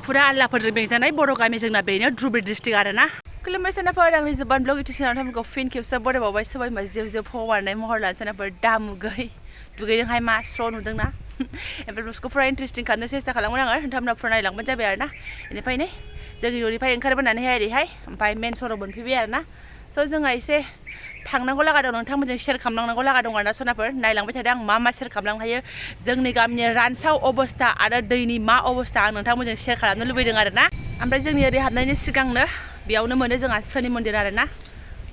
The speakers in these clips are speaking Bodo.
फुरा आल्लाफोरजों बेंजानाय बर' गामि जोंना बेनो धुबुरी डिस्ट्रिक्ट आरोना खुलुमबाय सोनाफोर आंनि जोबान ब्लग इउटिउब चेनेलाव नोंथांमोनखौ फिन खेबसे बरायबावबाय सोरबा मा जेव जेव फवारनाय महर लानो सोनाफोर दामुगै दुगैदोंहाय मा स्र' नुदोंना ओमफ्राय ब्लगखौ फुरा इन्टारेस्टिं खालामनो सेस्था खालामगोन आङो नोंथांमोना फुरा नायलांबानो जाबाय आरोना बेनिफ्राय नै जोंनि न'निफ्राय ओंखारबोनानैहाय ओरैहाय ओमफ्राय मेन सर'आव मोनफैबाय आरोना स' जोंहा एसे थांनांगौ लागा दं नोंथांमोनजों शेयार खालामलांनांगौ लागा दं आरोना सोनाफोर नायलांबाय थादों आं मा शेयार खालामलांनो हायो जोंनि गामिनि रानसाव अबस्था आरो दैनि मा अबस्था आं नोंथांमोनजों शेयार खालामनो लुबैदों आरोना ओमफ्राय जोंनि ओरै हाबनायनि सिगांनो बेयावनो मोनो जोंहा शनि मन्दिर आरोना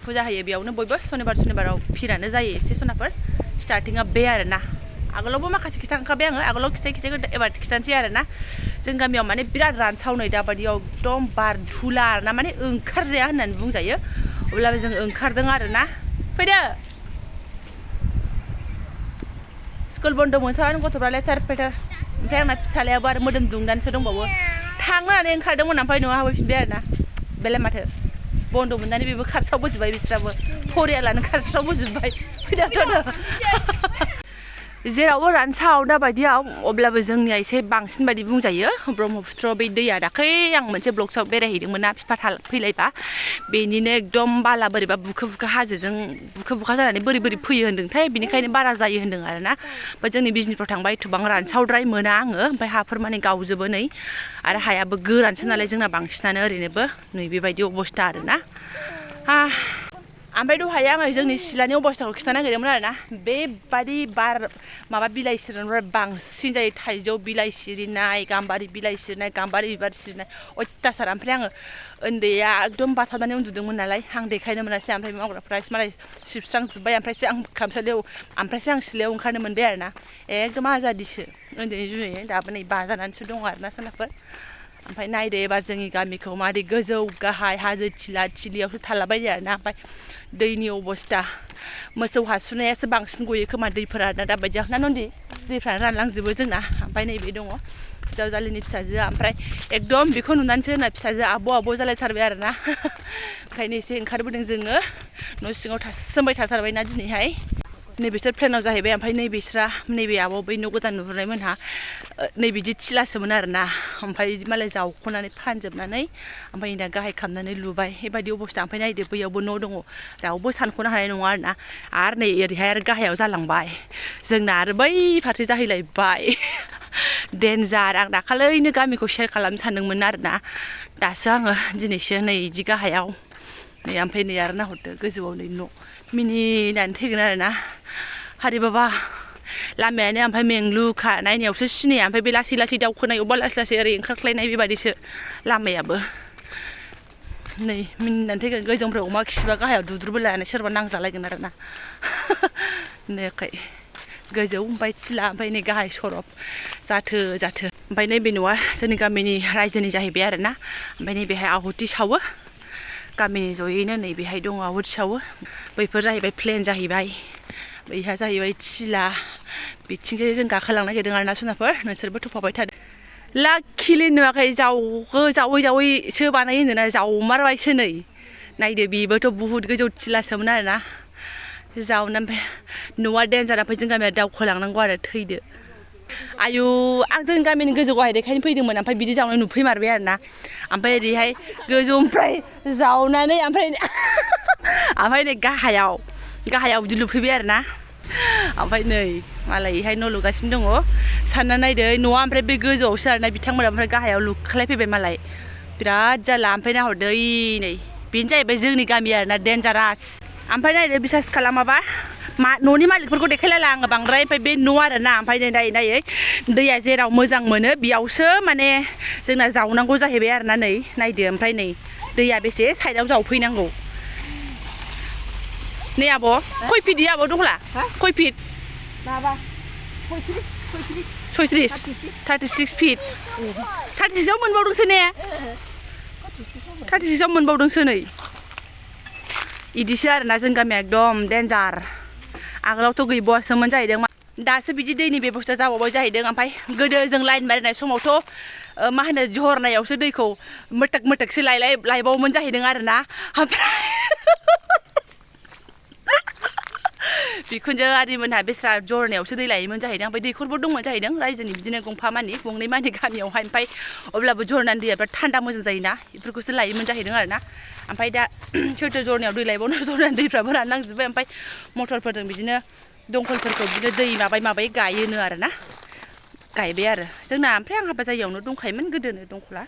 फुजा होयो बेयावनो बयबो सनिबाराव भिरानो जायो एसे सनाफोर स्टार्टिंआ बे आरोना आगोलावबो माखासे खिथाखांखाबाय आङो आगोलाव खिथायै एबार खिथानोसै आरोना जों गामियाव माने बिराद रानसाव नै दाबादियाव एकदम बार धुला आरोना माने ओंखारजाया होननानै बुंजायो अब्लाबो जों ओंखारदों आरोना फैदो स्कुल बन्द' मोनसाबनानै गथ'फ्रा लेथार फेथार ओमफ्राय आंना फिसालायाबो आरो मोदोम दुंनानैसो दंबावो थांनो होननानै ओंखारदोंमोन ओमफ्राय न'आव हाबफैफिनबाय आरोना बेलाय माथो बन्द' मोननानै बेबो खारस्रावबोजोब्बाय बिस्राबो फरियालानो खारस्रावबोजोब्बाय फैदाथ' जेरावबो रानसाव दाबायदियाव अब्लाबो जोंनिया एसे बांसिन बायदि बुंजायो ब्रह्मपुत्र बे दैया दाख्लै आं मोनसे ब्लगआव बेरायहैदोंमोन ना बिफा फैलायबा बेनिनो एकदम बाला बोरैबा बुखो हाजोजों बुखा जानानै बोरै फैयो होन्दोंथाय बिनिखायनो बारा जायो होन्दों आरोना ओमफ्राय जोंनि बिजनिफ्राव थांबा एथबां रानसावद्राय मोना आङो ओमफ्राय हाफोर माने गावजोबो नै आरो हायाबो गोरानसो नालाय जोंना बांसिनानो ओरैनोबो नै बेबायदि अबस्था आरोना ओमफ्राय दहाय आङो जोंनि सिलानि अबस्थाखौ खिथानो नागिरदोंमोन आरोना बेबादि बार माबा बिलाइ सिरिनायफ्रा बांसिन जायो थाइजौ बिलाइ सिरिनाय गाम्बारि बिलाइ सिरिनाय गाम्बारि बिबार सिरिनाय अयथासार ओमफ्राय आङो उन्दैया एकदम बाथाबनानै उन्दुदोंमोन नालाय आं देखायनो मोनासै ओमफ्राय मावग्राफ्रा मालाय सिबस्रांजोब्बाय ओमफ्रायसो आं सिलायाव ओंखारनो मोनबाय आरोना एकदम आजादिसो उन्दैनि जुनैनो दाबो नै बाजानानैसो दङ आरोना सोनाफोर ओमफ्राय नायदो एबार जोंनि गामिखौ मादै गोजौ गाहाय हाजो थिला थिलियावसो थालाबायो आरोना ओमफ्राय दैनि अबस्था मोसौ हासुनायासो बांसिन गयो खोमा दैफोरा आरोना दाबायदियाव ना नन्दि दैफ्रा रानलांजोबो जोंना ओमफ्राय नैबे दङ जावजालिनि फिसाजोआ ओमफ्राय एकदम बेखौ नुनानैसो होना फिसाजोआ आब' जालायथारबाय आरोना ओंखायनो एसे ओंखारबोदों जोङो न' सिङाव थासोमबाय थाथारबायना दिनैहाय नैबेसोर प्लेनाव जाहैबाय ओमफ्राय नैबे आब' बै न' गोदान नुहुरनाय मोनहा नैबिदि थिलासोमोन आरोना ओमफ्राय मालाय जावख'नानै फानजोबनानै ओमफ्राय दा गाहाय खालामनानै लुबाय बेबायदि अबस्था ओमफ्राय नायदो बैयावबो न' दङ रावबो सानख'नो हानाय नङा आरोना आरो नै ओरैहाय आरो गाहायाव जालांबाय जोंना आरो बै फारसे जाहैलायबाय देन्जार आं दाखालैनो गामिखौ शेयार खालामनो सानदोंमोन आरोना दासो आङो दिनैसो नै बिदि गाहायाव नै ओमफ्राय नै आरो नाहरदो गोजौआव नै न' मिनिनानै थैगोन आरोना हारे बाबा लामायानो ओमफ्राय मेंलुखा नायनायावसो सिनाया ओमफ्राय बे लासै लासै दावखोनाय अबेबा लासै ओरै ओंखारख्लायनाय बेबादिसो लामायाबो नै मिनिनानै थैगोन गोजौनिफ्राय अमा खिबा गाहायाव दुद्रुबो लानानै सोरबा नांजालायगोन आरोना नोखाय गोजौ ओमफ्राय थिला ओमफ्राय नै गाहाय सरब जाथो ओमफ्राय नैबे न'आ जोंनि गामिनि रायजोनि जाहैबाय आरोना ओमफ्राय नैबेहाय आहुथि सावो गामिनि जयैनो नैबेहाय दङ आहुथि सावो बैफोर जाहैबाय प्लेन जाहैबाय बैहा जाहैबाय थिला बिथिंजाय जों गाखोलांनो नागिरदों आरोना सोनाफोर नोंसोरबो थफाबाय थादों लाखिलि नुवाखै जावैसो बानायो होनदोंना जावमारबायसो नै नायदो बेबोथ' बुहुत गोजौ थिलासोमोन आरोना जावना ओमफ्राय न'आ देन्जार ओमफ्राय जों गामिया दावखोलांनांगौ आरो थैदो आयु आं जोंनि गामिनि गोजौआवहाय देखायनो फैदोंमोन ओमफ्राय बिदि जावनाय नुफैमारबाय आरोना ओमफ्राय ओरैहाय गोजौनिफ्राय जावनानै ओमफ्राय नै गाहायाव बिदि लुफैबाय आरोना ओमफ्राय नै मालाय बेहाय न' लुगासिनो दङ सानना नायदो न'आ ओमफ्राय बे गोजौआवसो आरोना बिथांमोना ओमफ्राय गाहायाव लुख्लायफैबाय मालाय बिराद जारला ओमफ्राय नाहरदो नै बेनो जाहैबाय जोंनि गामि आरोना डेन्जारास ओमफ्राय नायदो बिसास खालामाबा न'नि मालिकफोरखौ देखायलायला आङो बांद्राय ओमफ्राय बे न' आरोना ओमफ्राय नायै दैया जेराव मोजां मोनो बेयावसो माने जोंना जावनांगौ जाहैबाय आरोना नै नायदो ओमफ्राय नै दैया बेसे साइडआव जावफैनांगौ नै आब' खय फिटनि आब' दंला खय फिट माबा 36 फिट 36आव मोनबावदोंसो ने 36आव मोनबावदोंसो नै इदिसो आरोना जों गामिया एकदम डेन्जार आगोलावथ' गैबावासोमोन जाहैदों दासो बिदि दैनि बेबस्था जाबावबाय जाहैदों ओमफ्राय गोदो जों लाइन मारिनाय समावथ' मा होनो झरनायावसो दैखौ मोटोकसो लायबावोमोन जाहैदों आरोना ओमफ्राय बिखुनजो आरिमोनहा बेस्रा जरनायावसो दै लायोमोन जाहैदों ओमफ्राय दैखरबो दंमोन जाहैदों रायजोनि बिदिनो गंफा मानि गंनै मानि गामियावहाय ओमफ्राय अब्लाबो जरनानि दैया बिराद थान्दा मोजां जायोना बेफोरखौसो लायोमोन जाहैदों आरोना ओमफ्राय दा सोरथो जरनायाव दै लायबावनो जरनानि दैफ्राबो रानलांजोब्बाय ओमफ्राय मटरफोरजों बिदिनो दंखलफोरखौ बिदिनो दै माबायै गायोनो आरोना गायबाय आरो जोंना ओमफ्राय आं हाबा जायैयावनो दंखायोमोन गोदोनो दंखला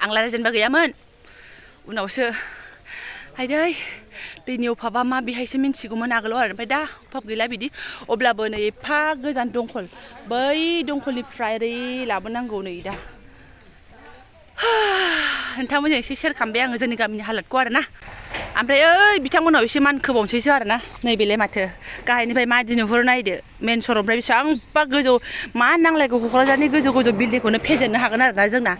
आं रायजेनबा गैयामोन उनावसो हायदै दैनि अभाबा मा बेहायसो मिन्थिगौमोन आगोलाव आरो ओमफ्राय दा अभाब गैला बिदि अब्लाबो नै एफा गोजान दंखल बै दंखलनिफ्राय ओरै लाबोनांगौ नै दा नोंथांमोनजों एसे सेयार खालामबाय आङो जोंनि गामिनि हालोदखौ आरोना ओमफ्राय ओइ बिथांमोनाव एसे मान खोबावनोसैसो आरोना नैबेलाय माथो गाहायनिफ्राय मादि नुहुरो नायदो मेन सर'निफ्राय बेसेबांबा गोजौ मा नांलायगौ क'क्राझारनि गोजौ बिल्डिंखौनो फेजेननो हागोन आरोना जोंना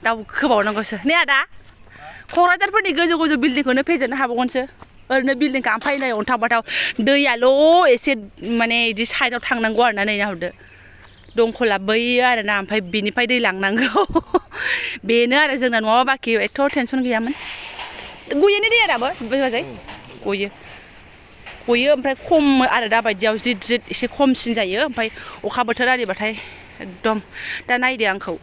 दाउ खोबावनांगौसो ने आदा क'क्राझारफोरनि गोजौ बिल्डिंखौनो फेजेननो हाबावगोनसो ओरैनो बिल्डिंखा ओमफ्राय नै अन्थाव बाथाव दैयाल' एसे माने बिदि साइडआव थांनांगौ आरोना नै नाहरदो दंखला बैयो आरोना ओमफ्राय बिनिफ्राय दै लांनांगौ बेनो आरो जोंना नङाबा बाखि एथ' टेनसन गैयामोन गयोनो दैया दाबो बाजै गयो ओमफ्राय खम आरो दा बायदियाव जिद एसे खमसिन जायो ओमफ्राय अखा बोथोर आरिबाथाय एकदम दा नायदो आंखौ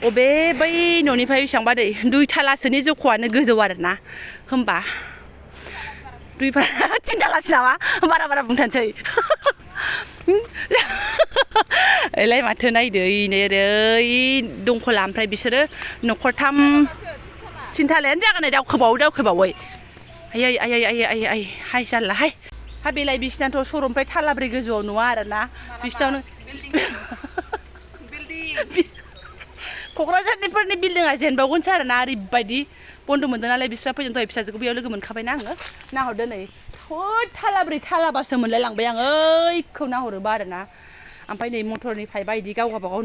अबे बै न'निफ्राय बेसेबांबा दै 2 थालासोनि जख'आनो गोजौ आरोना होमबा 3 थालासो नामा बारा बुंथारसै ओइलाय माथो नायदो ओरै दंखला ओमफ्राय बिसोरो न'खरथाम 3 थालायानो जागोन दावखोबावै आयै हाय जारलाहाय हा बेलाय बिसिनाथ' सर'निफ्राय थालाब्रै गोजौआव नुवा आरोना बिसिनावनो क'क्राझारनिफोरनि बिल्डिंआ जेनबावगोनसो आरोना ओरैबायदि बन्द' मोनदों नालाय बिस्रा फैदों दहाय फिसाजोखौ बेयाव लोगो मोनखाबायना आङो नाहरदो नै थालाब्रै थालाबासो मोनलाय लांबाय आं ओइखौ नाहरोबा आरोना ओमफ्राय नै मटरनि पाइपा इदि गाव गावबागाव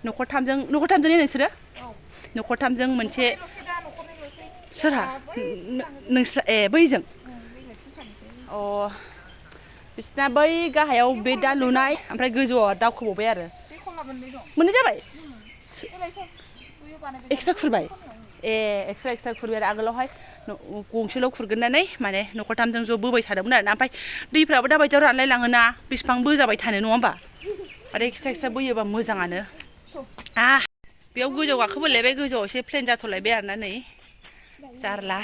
न'खरथामजों ने नोंसोरो न'खरथामजों मोनसे सोरहा नोंस्रा ए बैजों अ बिसिना बै गाहायाव बे दा लुनाय ओमफ्राय गोजौआव दावखोबावबाय आरो मोननै जाबाय एक्सट्रा खुरबाय ए एक्सट्रा खुरबाय आरो आगोलावहाय गंसेल' खुरगोननानै माने न'खरथामजों ज' बोबाय थादोंमोन आरोना ओमफ्राय दैफ्राबो दा बायदियाव रानलाय लाङोना बेसेबां बोजाबाय थानो नङा होमबा आरो एक्सट्रा बोयोबा मोजाङानो बेयाव गोजौ गाखोबोलायबाय गोजौआव एसे प्लेन जाथ'लायबाय आरोना नै जारला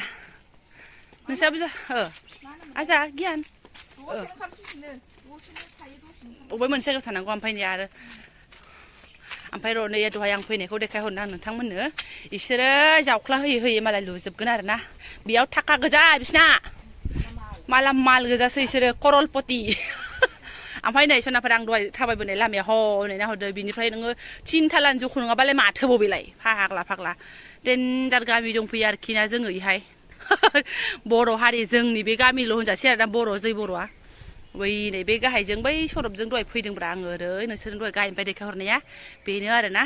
नोंस्राबो आजा गियान अबे मोनसे जायगायाव थानांगौ ओमफ्राय नै आरो ओमफ्राय र' नै दहाय आं फैनायखौ देखायहरनो आं नोंथांमोननो इसोरो जावख्ला होयै मालाय लुजोबगोन आरोना बेयाव थाखा गोजा बिसिना माल गोजासो इसोरो करलपति ओमफ्राय नै सोनाफोर आं दहाय थाबायबोनाय लामाया हनै नाहरदो बिनिफ्राय नोङो 3 थालानि जख' नङाबालाय माथो बेलाय फाग्ला देन्जार गामि दंफैयो आरोखि ना जोङो इहाय बर' हारि जोंनि बे गामिल' होनजासै आरोना बर' जै बर'आ बै नै बे गाहायजों बै सरबजों दहाय फैदोंब्रा आङो ओरै नोंसोरनो दहाय गाहायनिफ्राय देखायहरनाया बेनो आरोना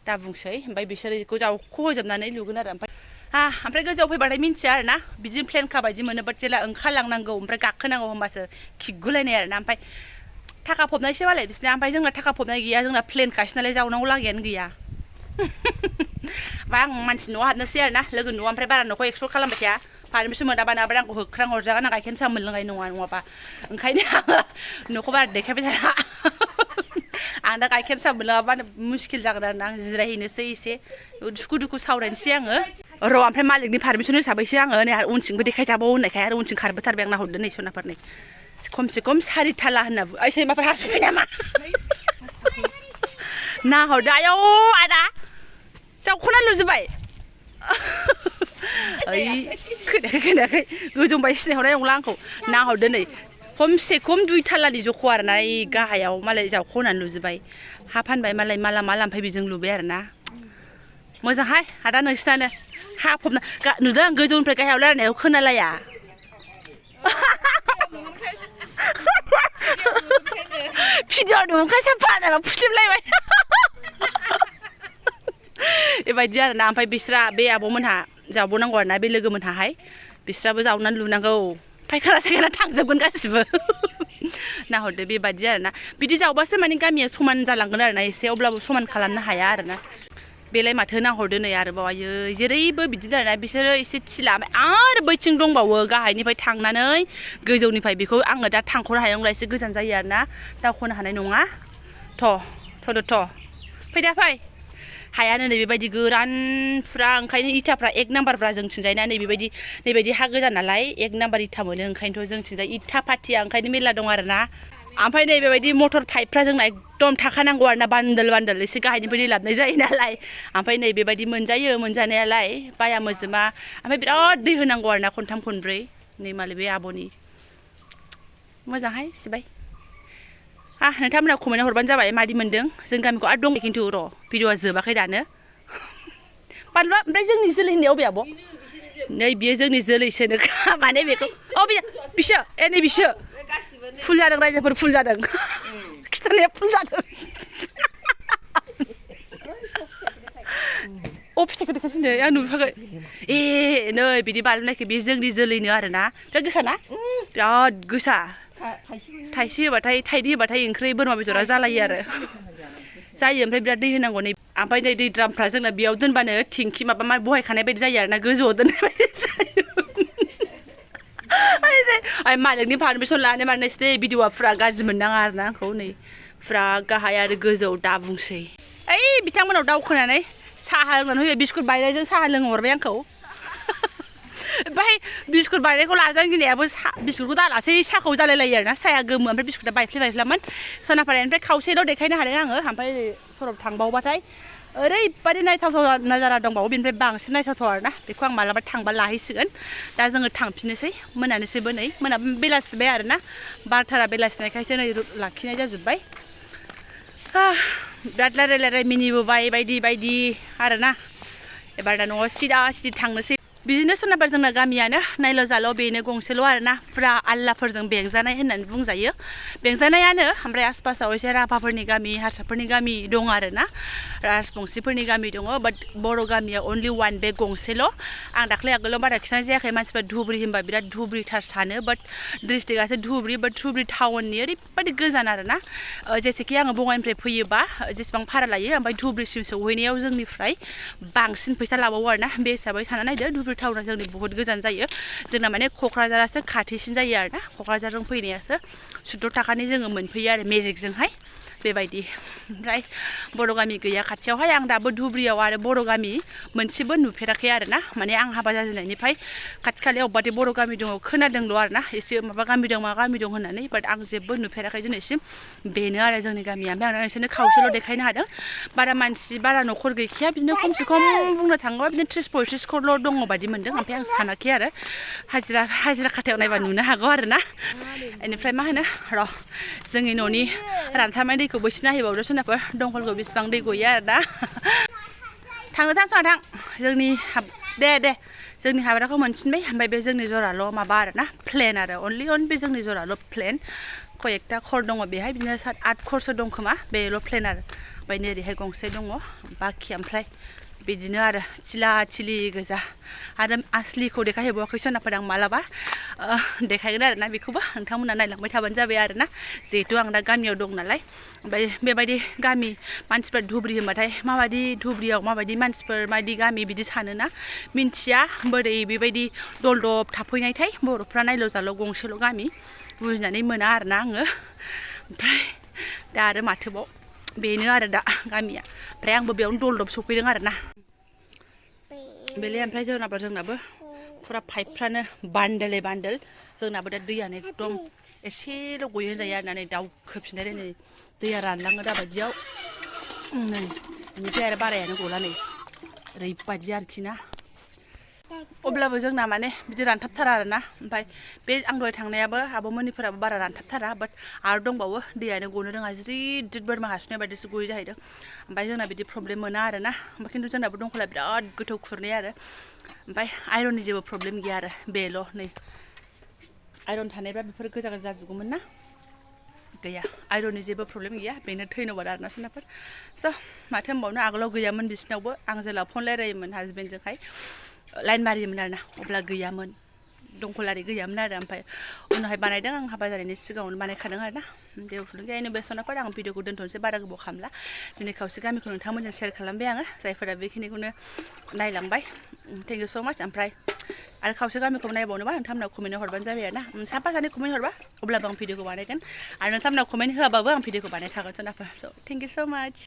दा बुंसै ओमफ्राय बिसोरो बेखौ जावख'जोबनानै लुगोन आरो ओमफ्राय गोजौआव फैबाथाय मिन्थिया आरोना बिदिनो प्लेनखा बायदि मोनो बाट जेला ओंखारलांनांगौ ओमफ्राय गाखोनांगौ होमबासो खिगुलायनाय आरोना ओमफ्राय थाखा फबनायसो मालाय बिसिना ओमफ्राय जोंना थाखा फबनाय गैया जोंना प्लेनखासो नालाय जावनांगौ लागायानो गैया ओमफ्राय आं मानसि न'आव हाबनोसै आरोना लोगो न'आव ओमफ्राय बारा न'खौ एक्सप्लर खालामबाय थाया पारमिसन मोनाबा आंखौ होख्रां हरजागोन आं गाइखेर साहा मोनलोंनाय नङाबा ओंखायनो आङो न'खौ बारा देखायबाय थाला आं दा गाइखेर साहा मोनलोङाबा मुस्किल जागोन आरोना आं जिरायहैनोसै एसे दुखु सावरायनोसै आङो र' ओमफ्राय मालिकनि पारमिसन हिसाबैसो आङो नै आरो उनथिंबो देखायजाबावो होननायखाय आरो उनथिं खारबोथारबाय आं नाहरदो नै सनाफोर नै खमसे खम 4 थाला होनना सैमाफोर हासुबाय नामा नाहरदो आयौ आदा जावख'ना लुजोबबाय ओइ खोनायाखै गोजौनिफ्राय सिनायहरनाय नंला आंखौ नाहरदो नै खमसे खम 2 थालानि जख' आरोना गाहायाव मालाय जावख'नानै लुजोबबाय हा फानबाय मालाय माला ओमफ्राय बेजों लुबाय आरोना मोजांहाय आदा नोंसिनानो हा फबना नुदों आं गोजौनिफ्राय गाहायाव रायलायनायाव खोनालाया भिडिअ' नुखाय साफा नामा फुस्लिमलायबाय बेबायदि आरोना ओमफ्राय बिस्रा बे आब'मोनहा जावबावनांगौ आरोना बे लोगोमोनहाहाय बिस्राबो जावनानै लुनांगौ फायखाना थांजोबगोन गासिबो नाहरदो बेबायदि आरोना बिदि जावबासो माने गामिया समान जालांगोन आरोना एसे अब्लाबो समान खालामनो हाया आरोना बेलाय माथो नाहरदो नै आरोबाव आयो जेरैबो बिदिनो आरोना बिसोरो एसे थिला आरो बैथिं दंबावो गाहायनिफ्राय थांनानै गोजौनिफ्राय बेखौ आङो दा थांख'नो हानाय नंला एसे गोजान जायो आरोना दावख'नो हानाय नङा थ' फैदा फै हायानो नै बेबायदि गोरान फुरा ओंखायनो इथाफ्रा एक नाम्बारफ्रा जोंथिंजायना नैबायदि हा गोजा नालाय एक नाम्बार इथा मोनो ओंखायनोथ' जोंथिंजाय इथा पाथिया ओंखायनो मेरला दं आरोना ओमफ्राय नै बेबायदि मटर पाइपफ्रा जोंना एकदम थाखानांगौ आरोना बान्दोल एसे गाहायनिफ्राय दै लाबोनाय जायो नालाय ओमफ्राय नै बेबायदि मोनजायो मोनजानायालाय बाया मोजोमा ओमफ्राय बिराद दै होनांगौ आरोना खनथाम खनब्रै नै मालाय बे आब'नि मोजांहाय सिबाय नोंथांमोना कमेन्टआव हरबानो जाबाय मादि मोन्दों जों गामिखौ आरो दं खिन्थु र' भिडिअआ जोबाखै दानो बानलुआ ओमफ्राय जोंनि जोलै होननाया अबे आब' नै बियो जोंनि जोलैसोनो माने बेखौ बिसो नै बिसो फुल जादों रायजोफोर फुल जादों खिथानाया फुल जादों फिथाइखौ देखायसिनो आं नुफाखै नै बिदि बानलु नायखो बे जोंनि जोलैनो आरोना बिराद गोसा ना बिराद गोसा थाइसे होबाथाय थाइनै होबाथाय ओंख्रि बोरमा बेदरा जालायो आरो जायो ओमफ्राय बिराद दै होनांगौ नै ओमफ्राय नै दै द्रामफ्रा जोंना बेयाव दोनबानो थिंखि माबा बहायखानाय बायदि जायो आरोना गोजौआव दोननाय बायदि जायो मालिकनि पारमिसन लानो मानोसै भिडिअआ फुरा गाज्रि मोननाङा आरोना आंखौ नै फुरा गाहाय आरो गोजौ दा बुंसै बिथांमोनाव दावखोनानै साहा लोंनानै फैबाय बिस्कुट बायनायजों साहा लोंहरबाय आंखौ ओमफ्राय बिस्कुट बायनायखौ लाजानो गिनायाबो बिस्कुटखौ दालासै साहाखौ जालायलायो आरोना साहाया गोमो ओमफ्राय बिस्कुटा बायफ्लेबायफ्लामोन सनापारानिफ्राय खावसेल' देखायनो हादों आङो ओमफ्राय सरब थांबावबाथाय ओरैबादि नायथावथाव नाजारा दंबावो बेनिफ्राय बांसिन नायथावथाव आरोना बेखौ आं मालाबा थांबा लाहैसिगोन दा जोङो थांफिननोसै मोनानोसैबो नै बेलासिबाय आरोना 12 बेलासिनायखायसो नै लाखिनाय जाजोब्बाय बिराद रायलाय मिनिबोबाय बायदि आरोना एबार दा न'आव सिदा थांनोसै बिदिनो सोनाबार जोंना गामियानो नायल' जाल' बेनो गंसेल' आरोना फुरा आल्लाफोरजों बेंजानाय होननानै बुंजायो बेंजानायानो ओमफ्राय आसपासाव एसे राभाफोरनि गामि हारसाफोरनि गामि दं आरोना राजबंसिफोरनि गामि दङ बाट बर' गामिया अनलि वान बे गंसेल' आं दाख्लै आगोलाव बारा खिन्थानाय जायाखै मानसिफ्रा धुब्रि होनबा बिराद धुब्रिथार सानो बाट डिस्ट्रिक्टआसो धुब्रि बाट धुब्रि टाउननि ओरैबादि गोजान आरोना जेसेखि आङो बङाइनिफ्राय फैयोबा जेसेबां भारा लायो ओमफ्राय धुब्रिसिम सौहैनायाव जोंनिफ्राय बांसिन फैसा लाबावो आरोना बे हिसाबै सानना नायदो धुब्रि टाउना जोंनि बहुत गोजान जायो जोंना माने क'क्राझारासो खाथिसिन जायो आरोना क'क्राझारजों फैनायासो 70 थाखानि जोङो मोनफैयो आरो मेजिकजोंहाय बेबायदि ओमफ्राय बर' गामि गैया खाथियावहाय आं दाबो धुब्रियाव आरो बर' गामि मोनसेबो नुफेराखै आरोना माने आं हाबा जाजेननायनिफ्राय खाथि खालायाव अबेबादि बर' गामि दङ खोनादोंल' आरोना एसे मा गामि दं होननानै बाट आं जेबो नुफेराखै दिनैसिम बेनो आरो जोंनि गामिया ओमफ्राय आं नोंसोरनो खावसेल' देखायनो हादों बारा न'खर गैखाया बिदिनो खमसे खम बुंनो थाङोबा बिदिनो 30-35 खरल' दङ बायदि मोनदों ओमफ्राय आं सानाखै आरो हाजिरा खाथायाव नायबा नुनो हागौ आरोना बेनिफ्राय मा होनो र' जोंनि न'नि रानथाबनाय दैखौ बैसिना होबावदो सोनाफोर दंखलखौ बेसेबां दै गयो आरोना थां जोंनि दे जोंनि हाग्राखौ मोनफिनबाय ओमफ्राय बे जोंनि जराल' माबा आरोना प्लेन आरो अनलि बे जोंनि जराल' प्लेन कयेकथा खर दङ बेहाय बिदिनो 7-8 खरसो दं खोमा बेल' प्लेन आरो ओमफ्राय नैरैहाय गंसे दङ बाखि ओमफ्राय बिदिनो आरो थिला गोजा आरो आसलिखौ देखायहैबावाखै सोनाफोर आं मालाबा देखायगोन आरोना बेखौबो नोंथांमोना नायलांबाय थाबानो जाबाय आरोना जिहेथु आं दा गामियाव दं नालाय ओमफ्राय बेबायदि गामि मानसिफोर धुब्रि होनबाथाय माबायदि धुब्रियाव माबायदि मानसिफोर माबायदि गामि बिदि सानोना मिन्थिया बोरै बेबायदि दलदब थाफैनायथाय बर'फ्रा नायल' जाल' गंसेल' गामि बुजिनानै मोना आरोना आङो ओमफ्राय दा आरो माथोबाव बेनो आरो दा गामिया ओमफ्राय आंबो बेयावनो दलदब सफैदों आरोना बेले ओमफ्राय जोंनाबो फुरा पाइपफ्रानो बान्दोल जोंनाबो दा दैयानो एकदम एसेल' गयो होनजायो आरोना नै दावखोफिननाय नै दैया रानलाङो दाबायदियाव नै बेनिफ्राय आरो बारायानो गला नै ओरैबायदि आरोखि ना अब्लाबो जोंना माने बिदि रानथाबथारा आरोना ओमफ्राय बे आं दहाय थांनायाबो आब'मोननिफोराबो बारा रानथाबथारा बाट आरो दंबावो दैयानो गनो रोङा ज्रिद बोरमा हासुनाय बायदिसो गयो जाहैदों ओमफ्राय जोंना बिदि प्रब्लेम मोना आरोना ओमफ्राय खिन्थु जोंनाबो दंखला बिराद गोथौ खुरनाय आरो ओमफ्राय आइरननि जेबो प्रब्लेम गैया आरो बेल' नै आइरन थानायब्ला बेफोर गोजा जाजोबगौमोन ना गैया आइरननि जेबो प्रब्लेम गैया बेनो धन्यबाद आरोना सोनाफोर स' माथो होनबावनो आगोलाव गैयामोन बिसिनावबो आं जेला फन रायलायोमोन हासबेन्डजोंहाय लाइन मारियोमोन आरोना अब्ला गैयामोन दंखलारि गैयामोन आरो ओमफ्राय उनावहाय बानायदों आं हाबा जानायनि सिगाङावनो बानायखादों आरो ना जेबो प्रब्लेम गैया बे सनाफोर आं भिडिअखौ दोनथ'नोसै बारा गोबाव खालामला दिनै खावसे गामिखौ नोंथांमोनजों शेयार खालामबाय आङो जायफोरा बेखिनिखौनो नायलांबाय थेंक इउ स' माच ओमफ्राय आरो खावसे गामिखौ नायबावनोबा नोंथांमोना कमेन्टआव हरबानो जाबाय आरो ना साफा सानै कमेन्ट हरबा अब्लाबो आं भिडिअखौ बानायगोन आरो नोंथांमोना कमेन्ट होआबाबो आं भिडिअखौ बानायखागोन सनाफोर स' थेंक इउ स' माच